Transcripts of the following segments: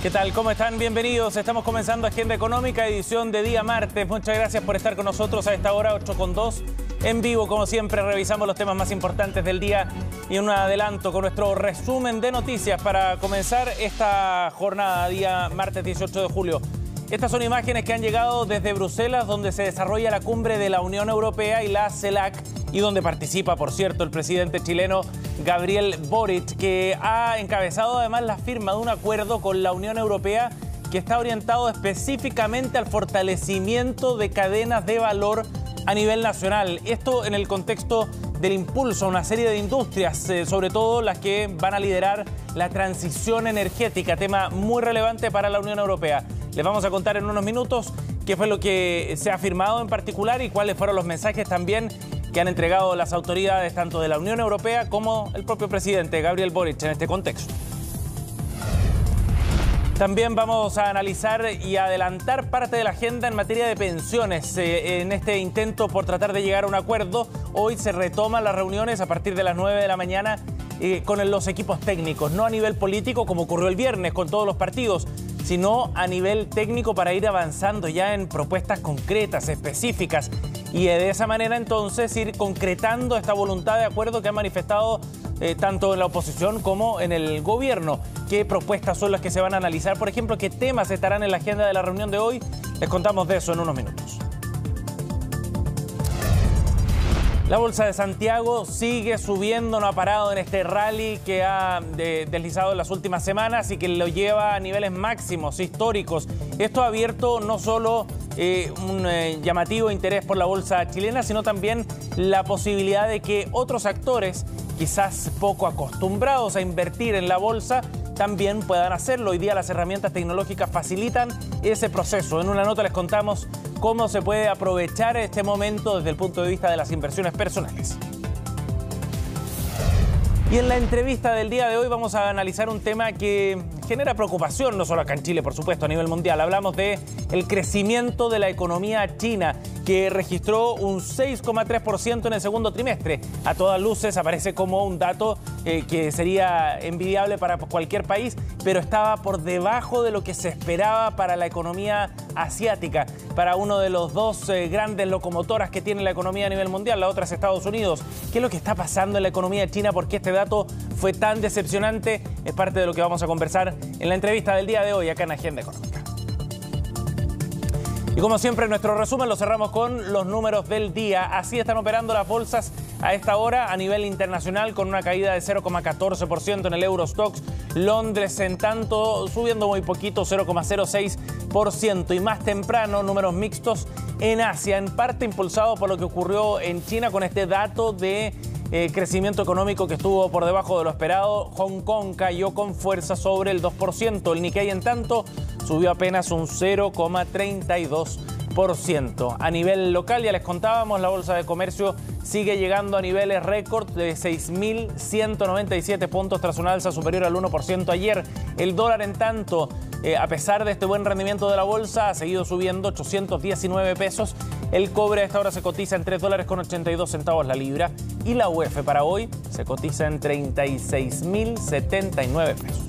¿Qué tal? ¿Cómo están? Bienvenidos. Estamos comenzando Agenda Económica, edición de día martes. Muchas gracias por estar con nosotros a esta hora, 8:02. En vivo, como siempre, revisamos los temas más importantes del día y un adelanto con nuestro resumen de noticias para comenzar esta jornada, día martes 18 de julio. Estas son imágenes que han llegado desde Bruselas, donde se desarrolla la cumbre de la Unión Europea y la CELAC, y donde participa, por cierto, el presidente chileno Gabriel Boric, que ha encabezado además la firma de un acuerdo con la Unión Europea que está orientado específicamente al fortalecimiento de cadenas de valor a nivel nacional. Esto en el contexto del impulso a una serie de industrias, sobre todo las que van a liderar la transición energética, tema muy relevante para la Unión Europea. Les vamos a contar en unos minutos qué fue lo que se ha firmado en particular y cuáles fueron los mensajes también que han entregado las autoridades tanto de la Unión Europea como el propio presidente Gabriel Boric en este contexto. También vamos a analizar y adelantar parte de la agenda en materia de pensiones. En este intento por tratar de llegar a un acuerdo, hoy se retoman las reuniones a partir de las 9 de la mañana con los equipos técnicos, no a nivel político como ocurrió el viernes con todos los partidos, sino a nivel técnico para ir avanzando ya en propuestas concretas, específicas, y de esa manera entonces ir concretando esta voluntad de acuerdo que han manifestado tanto en la oposición como en el gobierno. ¿Qué propuestas son las que se van a analizar? Por ejemplo, ¿qué temas estarán en la agenda de la reunión de hoy? Les contamos de eso en unos minutos. La Bolsa de Santiago sigue subiendo, no ha parado en este rally que ha deslizado en las últimas semanas y que lo lleva a niveles máximos históricos. Esto ha abierto no solo un llamativo interés por la bolsa chilena, sino también la posibilidad de que otros actores, quizás poco acostumbrados a invertir en la bolsa, también puedan hacerlo. Hoy día las herramientas tecnológicas facilitan ese proceso. En una nota les contamos cómo se puede aprovechar este momento desde el punto de vista de las inversiones personales. Y en la entrevista del día de hoy vamos a analizar un tema que genera preocupación, no solo acá en Chile, por supuesto, a nivel mundial. Hablamos de el crecimiento de la economía china, que registró un 6,3% en el segundo trimestre. A todas luces aparece como un dato que sería envidiable para cualquier país, pero estaba por debajo de lo que se esperaba para la economía asiática, para uno de los dos grandes locomotoras que tiene la economía a nivel mundial, la otra es Estados Unidos. ¿Qué es lo que está pasando en la economía china? ¿Por qué este dato fue tan decepcionante? Es parte de lo que vamos a conversar en la entrevista del día de hoy acá en Agenda Económica. Y como siempre, nuestro resumen lo cerramos con los números del día. Así están operando las bolsas a esta hora a nivel internacional, con una caída de 0,14% en el Eurostoxx. Londres, en tanto, subiendo muy poquito, 0,06%. Y más temprano, números mixtos en Asia, en parte impulsado por lo que ocurrió en China con este dato de crecimiento económico que estuvo por debajo de lo esperado. Hong Kong cayó con fuerza sobre el 2%. El Nikkei, en tanto, subió apenas un 0,32%. A nivel local, ya les contábamos, la Bolsa de Comercio sigue llegando a niveles récord de 6.197 puntos tras una alza superior al 1% ayer. El dólar, en tanto, a pesar de este buen rendimiento de la bolsa, ha seguido subiendo, 819 pesos. El cobre a esta hora se cotiza en $3,82 la libra. Y la UF para hoy se cotiza en 36.079 pesos.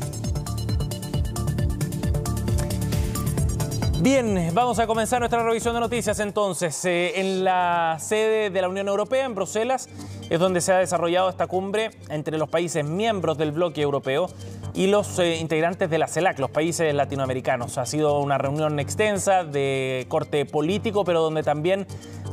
Bien, vamos a comenzar nuestra revisión de noticias entonces. En la sede de la Unión Europea, en Bruselas, es donde se ha desarrollado esta cumbre entre los países miembros del bloque europeo y los integrantes de la CELAC, los países latinoamericanos. Ha sido una reunión extensa de corte político, pero donde también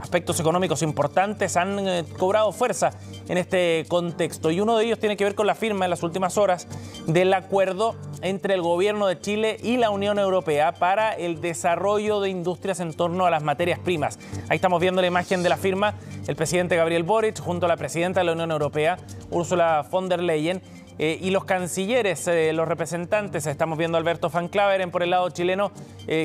aspectos económicos importantes han cobrado fuerza en este contexto. Y uno de ellos tiene que ver con la firma en las últimas horas del acuerdo entre el gobierno de Chile y la Unión Europea para el desarrollo de industrias en torno a las materias primas. Ahí estamos viendo la imagen de la firma, el presidente Gabriel Boric junto a la presidenta de la Unión Europea, Ursula von der Leyen, y los cancilleres, los representantes. Estamos viendo a Alberto Van Claveren por el lado chileno,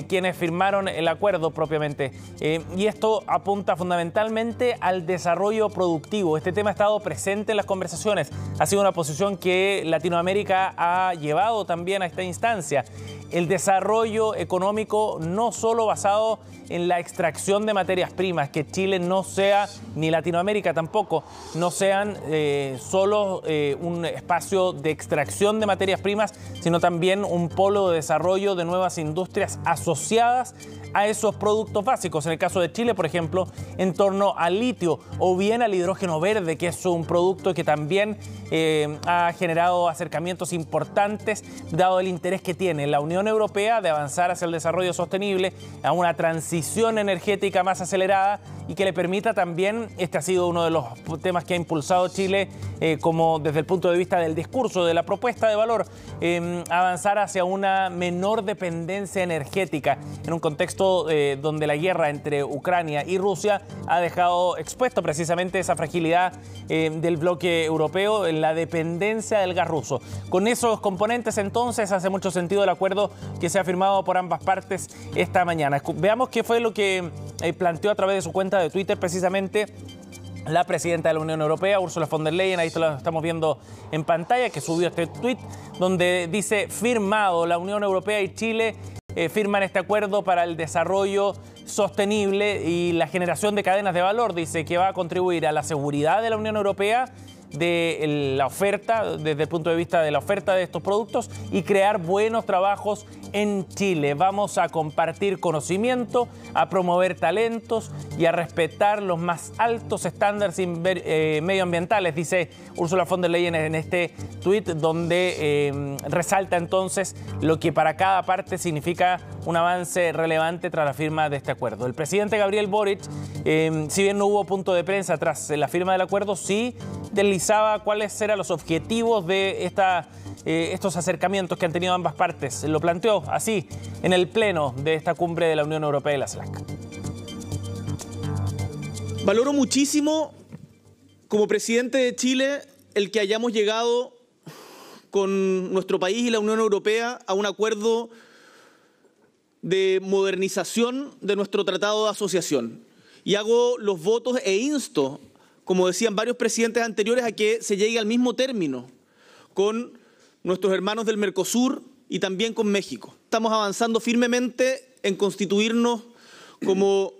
quienes firmaron el acuerdo propiamente. Y esto apunta fundamentalmente al desarrollo productivo. Este tema ha estado presente en las conversaciones. Ha sido una posición que Latinoamérica ha llevado también a esta instancia. El desarrollo económico no solo basado en la extracción de materias primas, que Chile no sea, ni Latinoamérica tampoco, no sean solo un espacio negocio de extracción de materias primas, sino también un polo de desarrollo de nuevas industrias asociadas a esos productos básicos. En el caso de Chile, por ejemplo, en torno al litio o bien al hidrógeno verde, que es un producto que también ha generado acercamientos importantes, dado el interés que tiene la Unión Europea de avanzar hacia el desarrollo sostenible, a una transición energética más acelerada y que le permita también, este ha sido uno de los temas que ha impulsado Chile como desde el punto de vista del discurso, de la propuesta de valor, avanzar hacia una menor dependencia energética en un contexto donde la guerra entre Ucrania y Rusia ha dejado expuesto precisamente esa fragilidad del bloque europeo en la dependencia del gas ruso. Con esos componentes, entonces, hace mucho sentido el acuerdo que se ha firmado por ambas partes esta mañana. Veamos qué fue lo que planteó a través de su cuenta de Twitter precisamente la presidenta de la Unión Europea, Ursula von der Leyen. Ahí lo estamos viendo en pantalla, que subió este tuit donde dice: firmado, la Unión Europea y Chile firman este acuerdo para el desarrollo sostenible y la generación de cadenas de valor. Dice que va a contribuir a la seguridad de la Unión Europea, de la oferta, desde el punto de vista de la oferta de estos productos, y crear buenos trabajos en Chile. Vamos a compartir conocimiento, a promover talentos y a respetar los más altos estándares medioambientales, dice Ursula von der Leyen en este tuit, donde resalta entonces lo que para cada parte significa un avance relevante tras la firma de este acuerdo. El presidente Gabriel Boric, si bien no hubo punto de prensa tras la firma del acuerdo, sí deslizaba cuáles eran los objetivos de estos acercamientos que han tenido ambas partes. Lo planteó así en el pleno de esta cumbre de la Unión Europea y la CELAC. Valoro muchísimo, como presidente de Chile, el que hayamos llegado con nuestro país y la Unión Europea a un acuerdo de modernización de nuestro tratado de asociación. Y hago los votos e insto, como decían varios presidentes anteriores, a que se llegue al mismo término con nuestros hermanos del Mercosur y también con México. Estamos avanzando firmemente en constituirnos como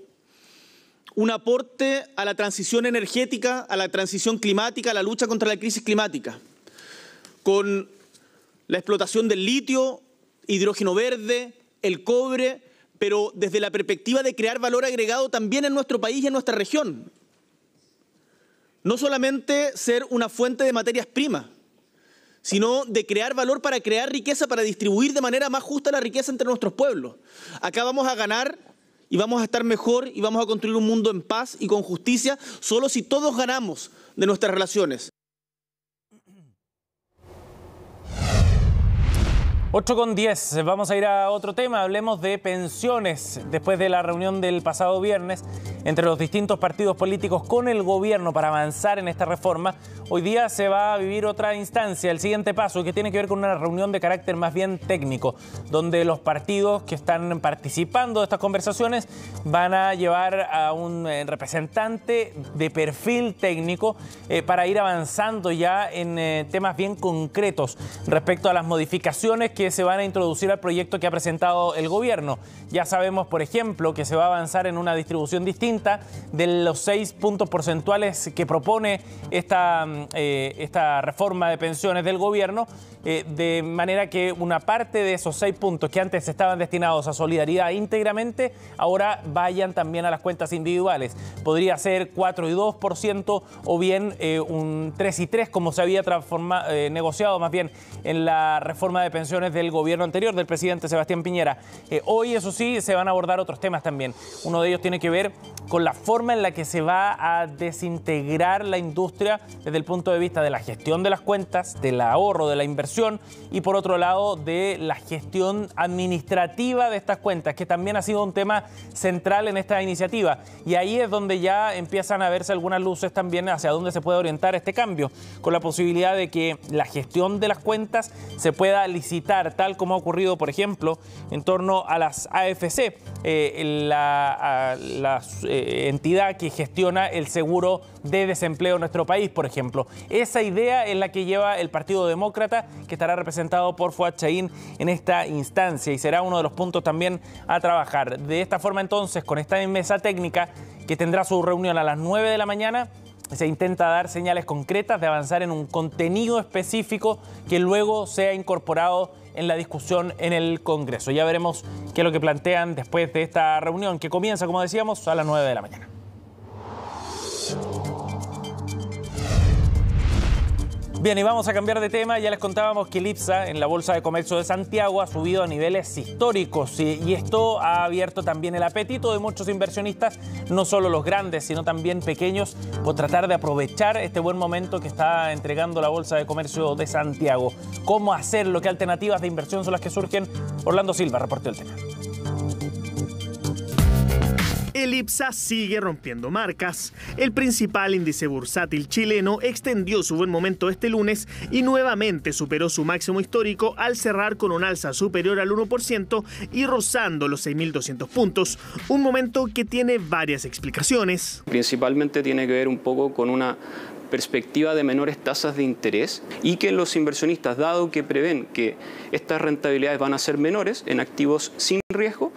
un aporte a la transición energética, a la transición climática, a la lucha contra la crisis climática, con la explotación del litio, hidrógeno verde, el cobre, pero desde la perspectiva de crear valor agregado también en nuestro país y en nuestra región. No solamente ser una fuente de materias primas, sino de crear valor para crear riqueza, para distribuir de manera más justa la riqueza entre nuestros pueblos. Acá vamos a ganar y vamos a estar mejor y vamos a construir un mundo en paz y con justicia solo si todos ganamos de nuestras relaciones. 8:10, vamos a ir a otro tema, hablemos de pensiones. Después de la reunión del pasado viernes entre los distintos partidos políticos con el gobierno para avanzar en esta reforma, hoy día se va a vivir otra instancia, el siguiente paso, que tiene que ver con una reunión de carácter más bien técnico, donde los partidos que están participando de estas conversaciones van a llevar a un representante de perfil técnico para ir avanzando ya en temas bien concretos respecto a las modificaciones que se van a introducir al proyecto que ha presentado el gobierno. Ya sabemos, por ejemplo, que se va a avanzar en una distribución distinta de los 6 puntos porcentuales que propone esta reforma de pensiones del gobierno, de manera que una parte de esos 6 puntos que antes estaban destinados a solidaridad íntegramente, ahora vayan también a las cuentas individuales. Podría ser 4,2% o bien un 3,3%, como se había negociado más bien en la reforma de pensiones del gobierno anterior, del presidente Sebastián Piñera. Hoy, eso sí, se van a abordar otros temas también. Uno de ellos tiene que ver con la forma en la que se va a desintegrar la industria desde el punto de vista de la gestión de las cuentas, del ahorro, de la inversión y, por otro lado, de la gestión administrativa de estas cuentas, que también ha sido un tema central en esta iniciativa. Y ahí es donde ya empiezan a verse algunas luces también hacia dónde se puede orientar este cambio, con la posibilidad de que la gestión de las cuentas se pueda licitar, tal como ha ocurrido, por ejemplo, en torno a las AFC, la entidad que gestiona el seguro de desempleo en nuestro país, por ejemplo. Esa idea es la que lleva el Partido Demócrata, que estará representado por Fuad Chahín en esta instancia y será uno de los puntos también a trabajar. De esta forma, entonces, con esta mesa técnica que tendrá su reunión a las 9 de la mañana, se intenta dar señales concretas de avanzar en un contenido específico que luego sea incorporado en la discusión en el Congreso. Ya veremos qué es lo que plantean después de esta reunión, que comienza, como decíamos, a las 9 de la mañana. Bien, y vamos a cambiar de tema. Ya les contábamos que el IPSA en la Bolsa de Comercio de Santiago ha subido a niveles históricos y esto ha abierto también el apetito de muchos inversionistas, no solo los grandes, sino también pequeños, por tratar de aprovechar este buen momento que está entregando la Bolsa de Comercio de Santiago. ¿Cómo hacerlo? ¿Qué alternativas de inversión son las que surgen? Orlando Silva reportó el tema. El IPSA sigue rompiendo marcas. El principal índice bursátil chileno extendió su buen momento este lunes y nuevamente superó su máximo histórico al cerrar con un alza superior al 1% y rozando los 6.200 puntos. Un momento que tiene varias explicaciones. Principalmente tiene que ver un poco con una perspectiva de menores tasas de interés y que los inversionistas, dado que prevén que estas rentabilidades van a ser menores en activos sin riesgo,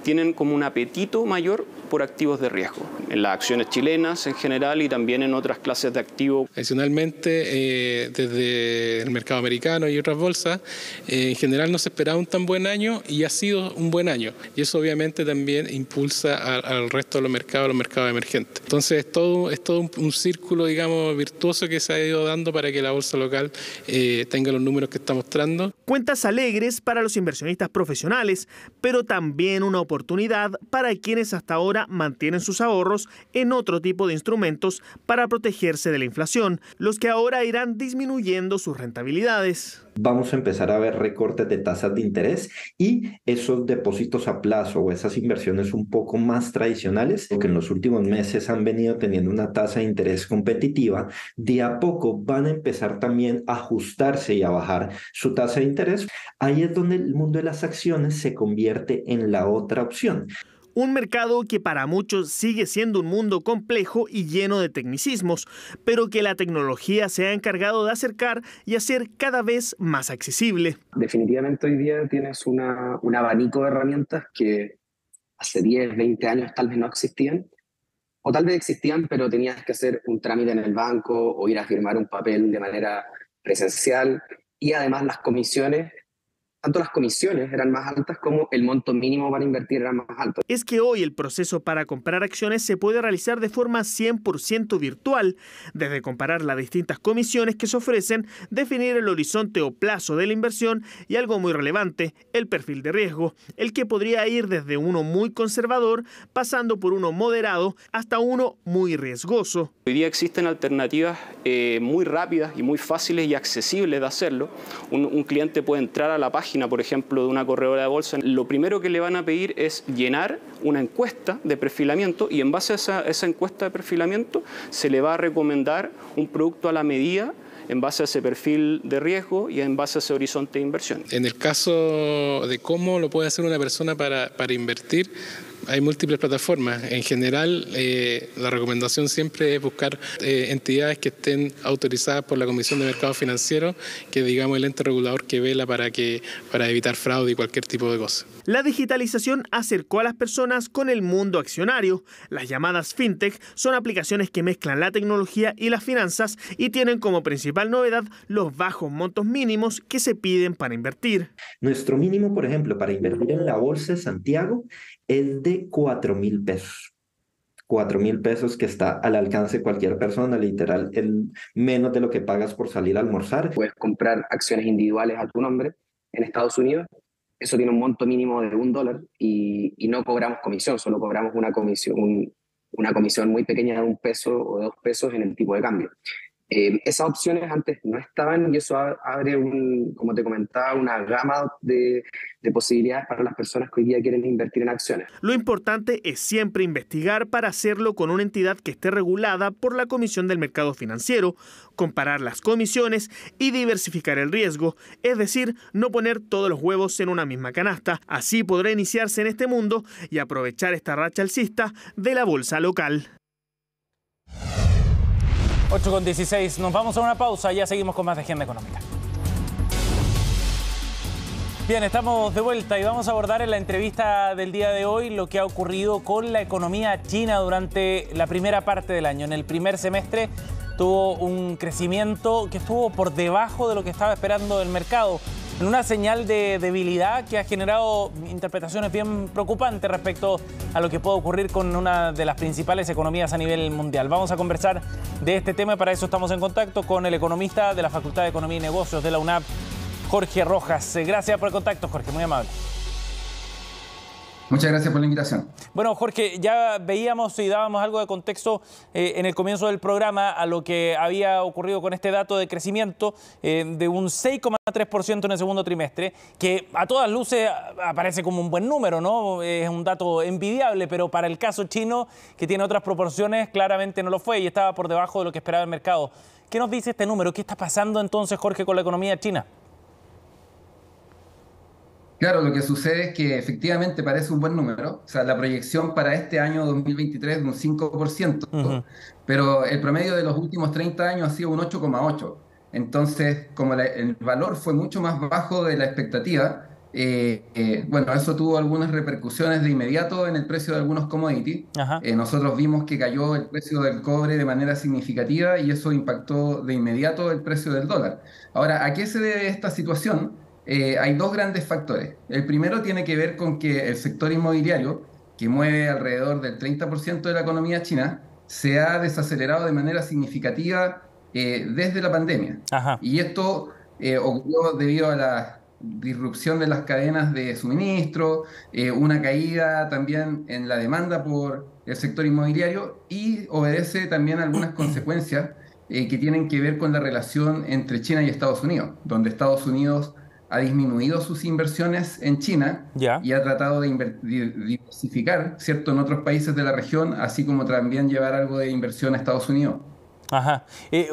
tienen como un apetito mayor por activos de riesgo, en las acciones chilenas en general y también en otras clases de activos. Adicionalmente, desde el mercado americano y otras bolsas, en general no se esperaba un tan buen año y ha sido un buen año. Y eso obviamente también impulsa al resto de los mercados emergentes. Entonces es todo un círculo, digamos, virtuoso que se ha ido dando para que la bolsa local tenga los números que está mostrando. Cuentas alegres para los inversionistas profesionales, pero también una oportunidad para quienes hasta ahora mantienen sus ahorros en otro tipo de instrumentos para protegerse de la inflación, los que ahora irán disminuyendo sus rentabilidades. Vamos a empezar a ver recortes de tasas de interés y esos depósitos a plazo o esas inversiones un poco más tradicionales, que en los últimos meses han venido teniendo una tasa de interés competitiva, de a poco van a empezar también a ajustarse y a bajar su tasa de interés. Ahí es donde el mundo de las acciones se convierte en la otra opción. Un mercado que para muchos sigue siendo un mundo complejo y lleno de tecnicismos, pero que la tecnología se ha encargado de acercar y hacer cada vez más accesible. Definitivamente hoy día tienes un abanico de herramientas que hace 10, 20 años tal vez no existían, o tal vez existían, pero tenías que hacer un trámite en el banco o ir a firmar un papel de manera presencial, y además tanto las comisiones eran más altas como el monto mínimo para invertir era más alto. Es que hoy el proceso para comprar acciones se puede realizar de forma 100% virtual, desde comparar las distintas comisiones que se ofrecen, definir el horizonte o plazo de la inversión y algo muy relevante, el perfil de riesgo, el que podría ir desde uno muy conservador, pasando por uno moderado, hasta uno muy riesgoso. Hoy día existen alternativas muy rápidas y muy fáciles y accesibles de hacerlo. Un cliente puede entrar a la página, por ejemplo, de una corredora de bolsa. Lo primero que le van a pedir es llenar una encuesta de perfilamiento y en base a esa encuesta de perfilamiento se le va a recomendar un producto a la medida en base a ese perfil de riesgo y en base a ese horizonte de inversión. En el caso de cómo lo puede hacer una persona para invertir, hay múltiples plataformas. En general, la recomendación siempre es buscar entidades que estén autorizadas por la Comisión de Mercados Financieros, que es, digamos, el ente regulador que vela para evitar fraude y cualquier tipo de cosa. La digitalización acercó a las personas con el mundo accionario. Las llamadas fintech son aplicaciones que mezclan la tecnología y las finanzas y tienen como principal novedad los bajos montos mínimos que se piden para invertir. Nuestro mínimo, por ejemplo, para invertir en la Bolsa de Santiago es de 4.000 pesos. 4.000 pesos que está al alcance de cualquier persona, literal, menos de lo que pagas por salir a almorzar. Puedes comprar acciones individuales a tu nombre en Estados Unidos. Eso tiene un monto mínimo de $1 y no cobramos comisión, solo cobramos una comisión muy pequeña de $1 o de $2 en el tipo de cambio. Esas opciones antes no estaban y eso abre, como te comentaba, una gama de posibilidades para las personas que hoy día quieren invertir en acciones. Lo importante es siempre investigar para hacerlo con una entidad que esté regulada por la Comisión del Mercado Financiero, comparar las comisiones y diversificar el riesgo, es decir, no poner todos los huevos en una misma canasta. Así podrá iniciarse en este mundo y aprovechar esta racha alcista de la bolsa local. 8:16, nos vamos a una pausa, ya seguimos con más de Agenda Económica. Bien, estamos de vuelta y vamos a abordar en la entrevista del día de hoy lo que ha ocurrido con la economía china durante la primera parte del año. En el primer semestre tuvo un crecimiento que estuvo por debajo de lo que estaba esperando el mercado, en una señal de debilidad que ha generado interpretaciones bien preocupantes respecto a lo que puede ocurrir con una de las principales economías a nivel mundial. Vamos a conversar de este tema y para eso estamos en contacto con el economista de la Facultad de Economía y Negocios de la UNAP, Jorge Rojas. Gracias por el contacto, Jorge, muy amable. Muchas gracias por la invitación. Bueno, Jorge, ya veíamos y dábamos algo de contexto en el comienzo del programa a lo que había ocurrido con este dato de crecimiento de un 6,3% en el segundo trimestre, que a todas luces aparece como un buen número, ¿no? Es un dato envidiable, pero para el caso chino, que tiene otras proporciones, claramente no lo fue y estaba por debajo de lo que esperaba el mercado. ¿Qué nos dice este número? ¿Qué está pasando entonces, Jorge, con la economía china? Claro, lo que sucede es que efectivamente parece un buen número, o sea, la proyección para este año 2023 es un 5%, pero el promedio de los últimos 30 años ha sido un 8,8%. Entonces, como el valor fue mucho más bajo de la expectativa, bueno, eso tuvo algunas repercusiones de inmediato en el precio de algunos commodities. Nosotros vimos que cayó el precio del cobre de manera significativa y eso impactó de inmediato el precio del dólar. Ahora, ¿a qué se debe esta situación? Hay dos grandes factores. El primero tiene que ver con que el sector inmobiliario, que mueve alrededor del 30% de la economía china, se ha desacelerado de manera significativa desde la pandemia. Y esto ocurrió debido a la disrupción de las cadenas de suministro, una caída también en la demanda por el sector inmobiliario y obedece también a algunas consecuencias que tienen que ver con la relación entre China y Estados Unidos, donde Estados Unidos ha disminuido sus inversiones en China y ha tratado de diversificar, ¿cierto?, en otros países de la región, así como también llevar algo de inversión a Estados Unidos.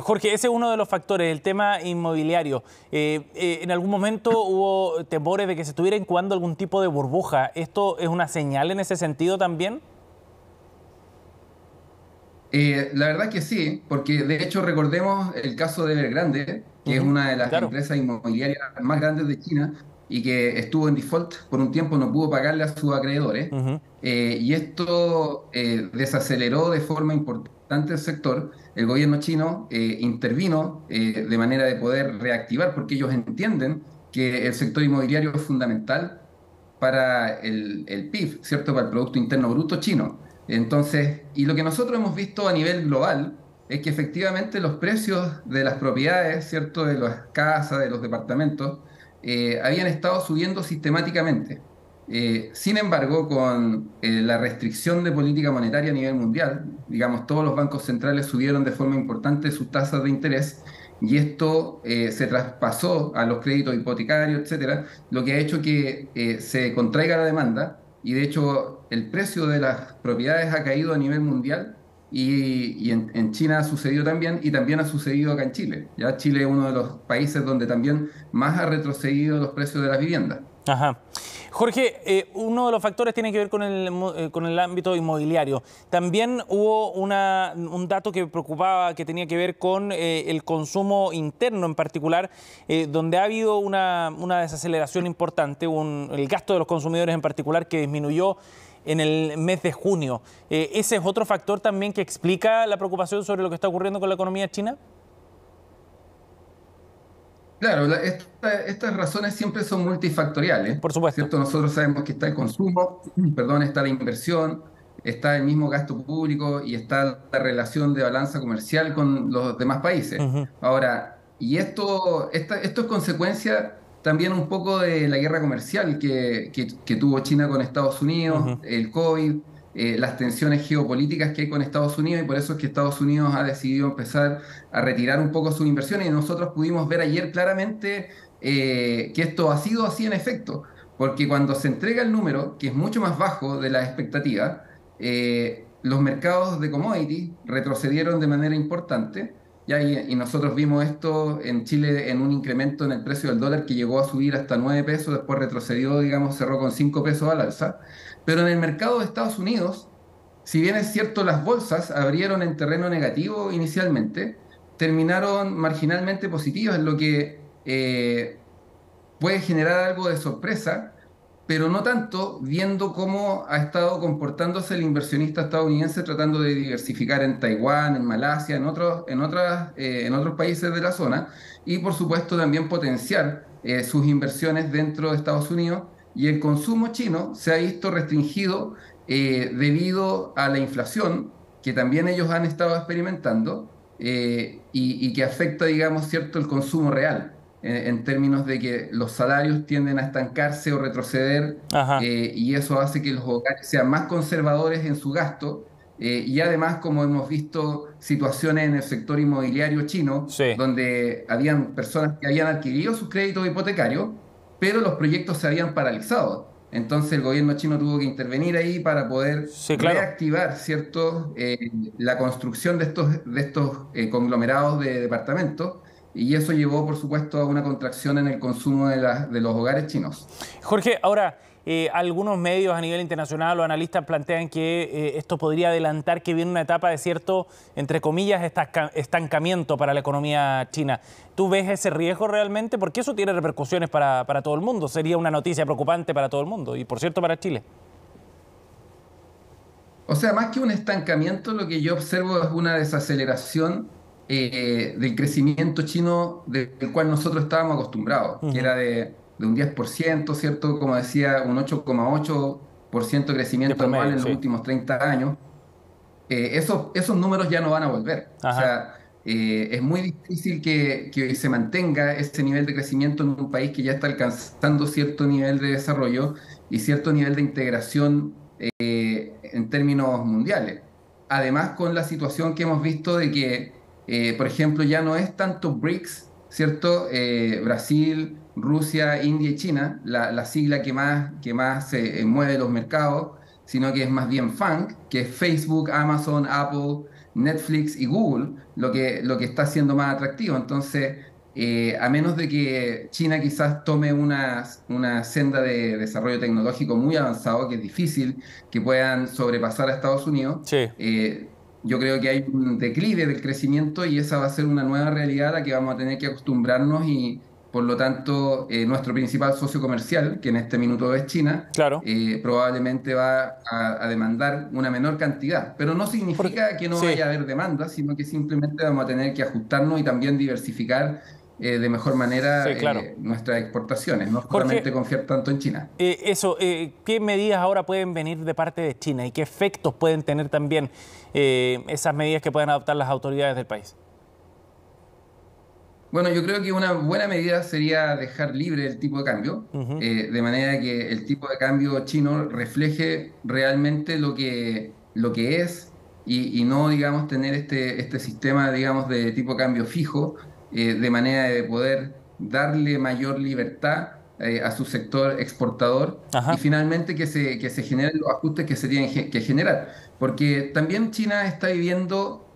Jorge, ese es uno de los factores, el tema inmobiliario. ¿En algún momento hubo temores de que se estuviera incubando algún tipo de burbuja? ¿Esto es una señal en ese sentido también? La verdad que sí, porque de hecho recordemos el caso de Evergrande, que es una de las empresas inmobiliarias más grandes de China y que estuvo en default por un tiempo, no pudo pagarle a sus acreedores. Y esto desaceleró de forma importante el sector. El gobierno chino intervino de manera de poder reactivar, porque ellos entienden que el sector inmobiliario es fundamental para el PIB, ¿cierto?, para el Producto Interno Bruto chino. Entonces, y lo que nosotros hemos visto a nivel global es que efectivamente los precios de las propiedades, ¿cierto?, de las casas, de los departamentos, habían estado subiendo sistemáticamente. Sin embargo, con la restricción de política monetaria a nivel mundial, digamos, todos los bancos centrales subieron de forma importante sus tasas de interés y esto se traspasó a los créditos hipotecarios, etcétera, lo que ha hecho que se contraiga la demanda. Y de hecho el precio de las propiedades ha caído a nivel mundial y en China ha sucedido también y también ha sucedido acá en Chile. Ya Chile es uno de los países donde también más ha retrocedido los precios de las viviendas. Jorge, uno de los factores tiene que ver con el ámbito inmobiliario. También hubo un dato que preocupaba, que tenía que ver con el consumo interno en particular, donde ha habido una desaceleración importante, el gasto de los consumidores en particular que disminuyó en el mes de junio. ¿Ese es otro factor también que explica la preocupación sobre lo que está ocurriendo con la economía china? Claro, estas razones siempre son multifactoriales. Por supuesto. ¿Cierto? Nosotros sabemos que está el consumo, está la inversión, está el mismo gasto público y está la relación de balanza comercial con los demás países. Ahora, y esto es consecuencia también un poco de la guerra comercial que tuvo China con Estados Unidos, el COVID, las tensiones geopolíticas que hay con Estados Unidos, y por eso es que Estados Unidos ha decidido empezar a retirar un poco sus inversiones, y nosotros pudimos ver ayer claramente que esto ha sido así en efecto, porque cuando se entrega el número, que es mucho más bajo de la expectativa, los mercados de commodities retrocedieron de manera importante, y nosotros vimos esto en Chile en un incremento en el precio del dólar que llegó a subir hasta 9 pesos, después retrocedió, digamos, cerró con 5 pesos al alza. Pero en el mercado de Estados Unidos, si bien es cierto las bolsas abrieron en terreno negativo inicialmente, terminaron marginalmente positivas, lo que puede generar algo de sorpresa, pero no tanto viendo cómo ha estado comportándose el inversionista estadounidense tratando de diversificar en Taiwán, en Malasia, en otros países de la zona, y por supuesto también potenciar sus inversiones dentro de Estados Unidos. Y el consumo chino se ha visto restringido debido a la inflación que también ellos han estado experimentando y que afecta, digamos, cierto, el consumo real. En términos de que los salarios tienden a estancarse o retroceder, y eso hace que los hogares sean más conservadores en su gasto, y además, como hemos visto situaciones en el sector inmobiliario chino, donde habían personas que habían adquirido sus créditos hipotecarios, pero los proyectos se habían paralizado. Entonces el gobierno chino tuvo que intervenir ahí para poder reactivar, ¿cierto?, la construcción de estos conglomerados de departamentos. Y eso llevó, por supuesto, a una contracción en el consumo de los hogares chinos. Jorge, ahora, algunos medios a nivel internacional o analistas plantean que esto podría adelantar que viene una etapa de cierto, entre comillas, estancamiento para la economía china. ¿Tú ves ese riesgo realmente? Porque eso tiene repercusiones para todo el mundo. Sería una noticia preocupante para todo el mundo y, por cierto, para Chile. O sea, más que un estancamiento, lo que yo observo es una desaceleración del crecimiento chino del cual nosotros estábamos acostumbrados, que era de un 10%, ¿cierto? Como decía, un 8,8% de crecimiento anual en los últimos 30 años. Esos números ya no van a volver. O sea, es muy difícil que se mantenga ese nivel de crecimiento en un país que ya está alcanzando cierto nivel de desarrollo y cierto nivel de integración en términos mundiales. Además, con la situación que hemos visto de que por ejemplo, ya no es tanto BRICS, ¿cierto? Brasil, Rusia, India y China, la sigla que más mueve los mercados, sino que es más bien FANG, que es Facebook, Amazon, Apple, Netflix y Google, lo que está siendo más atractivo. Entonces, a menos de que China quizás tome una senda de desarrollo tecnológico muy avanzado, que es difícil que puedan sobrepasar a Estados Unidos, yo creo que hay un declive del crecimiento y esa va a ser una nueva realidad a la que vamos a tener que acostumbrarnos y, por lo tanto, nuestro principal socio comercial, que en este minuto es China, probablemente va a demandar una menor cantidad. Pero no significa que no vaya a haber demanda, sino que simplemente vamos a tener que ajustarnos y también diversificar de mejor manera nuestras exportaciones, no solamente confiar tanto en China. ¿Qué medidas ahora pueden venir de parte de China y qué efectos pueden tener también esas medidas que puedan adoptar las autoridades del país? Bueno, yo creo que una buena medida sería dejar libre el tipo de cambio, de manera que el tipo de cambio chino refleje realmente lo que es y no, digamos, tener este sistema, digamos, de tipo de cambio fijo, de manera de poder darle mayor libertad a su sector exportador y finalmente que se generen los ajustes que se tienen que generar. Porque también China está viviendo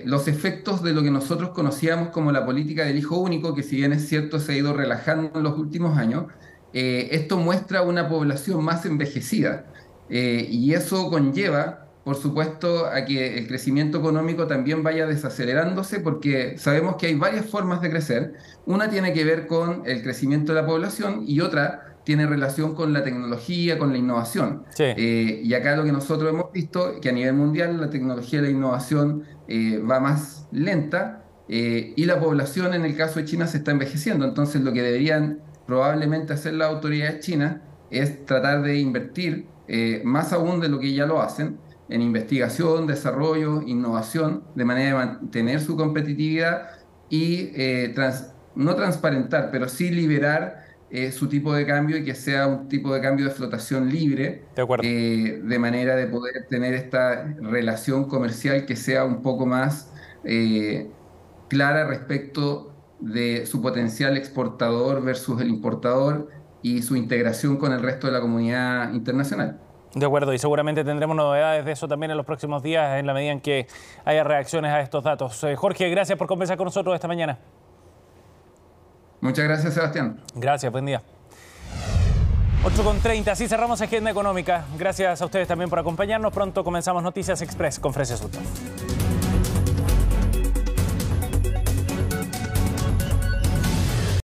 los efectos de lo que nosotros conocíamos como la política del hijo único, que si bien es cierto se ha ido relajando en los últimos años, esto muestra una población más envejecida y eso conlleva, por supuesto, a que el crecimiento económico también vaya desacelerándose, porque sabemos que hay varias formas de crecer. Una tiene que ver con el crecimiento de la población y otra tiene relación con la tecnología, con la innovación. Y acá lo que nosotros hemos visto, que a nivel mundial la tecnología y la innovación va más lenta y la población en el caso de China se está envejeciendo. Entonces lo que deberían probablemente hacer las autoridades chinas es tratar de invertir más aún de lo que ya lo hacen en investigación, desarrollo, innovación, de manera de mantener su competitividad y no transparentar, pero sí liberar su tipo de cambio y que sea un tipo de cambio de flotación libre, de manera de poder tener esta relación comercial que sea un poco más clara respecto de su potencial exportador versus el importador y su integración con el resto de la comunidad internacional. De acuerdo, y seguramente tendremos novedades de eso también en los próximos días en la medida en que haya reacciones a estos datos. Jorge, gracias por conversar con nosotros esta mañana. Muchas gracias, Sebastián. Gracias, buen día. 8:30, así cerramos Agenda Económica. Gracias a ustedes también por acompañarnos. Pronto comenzamos Noticias Express con Frecia Sultán.